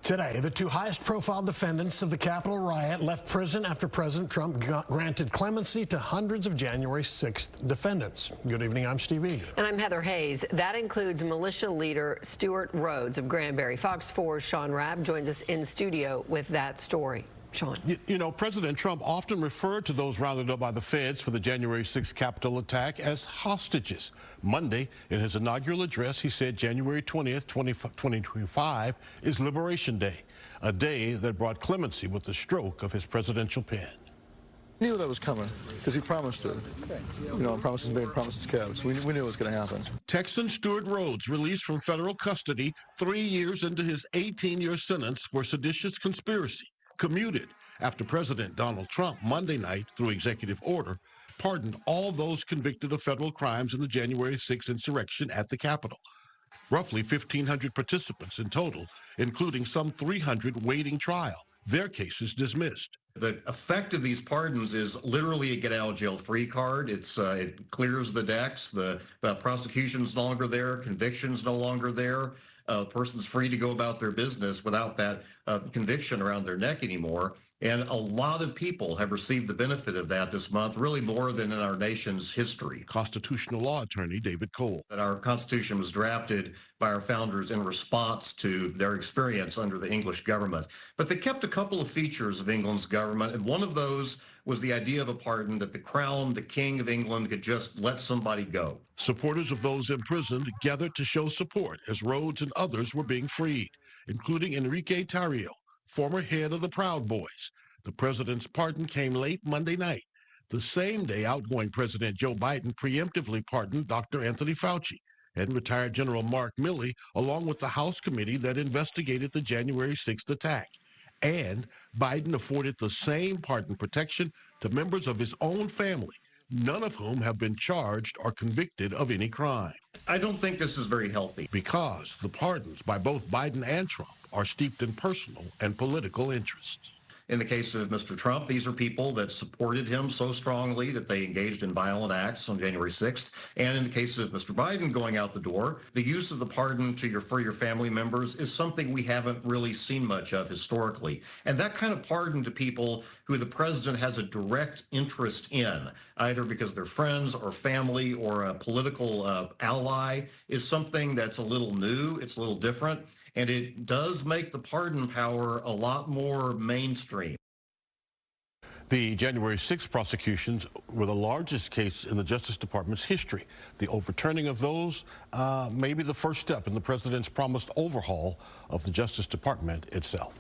Today, the two highest-profile defendants of the Capitol riot left prison after President Trump granted clemency to hundreds of January 6th defendants. Good evening, I'm Steve Eager. And I'm Heather Hayes. That includes militia leader Stewart Rhodes of Granbury. Fox 4's Sean Rabb joins us in studio with that story. Sean. You know, President Trump often referred to those rounded up by the feds for the January 6th Capitol attack as hostages. Monday, in his inaugural address, he said January 20th, 2025 is Liberation Day, a day that brought clemency with the stroke of his presidential pen. We knew that was coming because he promised it. You know, promises made, promises kept. So we knew it was going to happen. Texan Stewart Rhodes, released from federal custody 3 years into his 18-year sentence for seditious conspiracy, commuted after President Donald Trump Monday night, through executive order, pardoned all those convicted of federal crimes in the January 6th insurrection at the Capitol. Roughly 1,500 participants in total, including some 300 waiting trial. Their cases dismissed. The effect of these pardons is literally a get-out-of-jail-free card. It clears the decks. The prosecution's no longer there. Conviction's no longer there. The person's free to go about their business without that conviction around their neck anymore. And a lot of people have received the benefit of that this month, really more than in our nation's history. Constitutional law attorney David Cole. That our Constitution was drafted by our founders in response to their experience under the English government. But they kept a couple of features of England's government, and one of those was the idea of a pardon, that the crown, the king of England, could just let somebody go. Supporters of those imprisoned gathered to show support as Rhodes and others were being freed, including Enrique Tarrio, former head of the Proud Boys. The president's pardon came late Monday night, the same day outgoing President Joe Biden preemptively pardoned Dr. Anthony Fauci and retired General Mark Milley, along with the House committee that investigated the January 6th attack. And Biden afforded the same pardon protection to members of his own family, none of whom have been charged or convicted of any crime. I don't think this is very healthy. Because the pardons by both Biden and Trump are steeped in personal and political interests. In the case of Mr. Trump, these are people that supported him so strongly that they engaged in violent acts on January 6th. And in the case of Mr. Biden going out the door, the use of the pardon for your family members is something we haven't really seen much of historically. And that kind of pardon to people who the president has a direct interest in, either because they're friends or family or a political ally, is something that's a little new, it's a little different, and it does make the pardon power a lot more mainstream. The January 6th prosecutions were the largest case in the Justice Department's history. The overturning of those may be the first step in the president's promised overhaul of the Justice Department itself.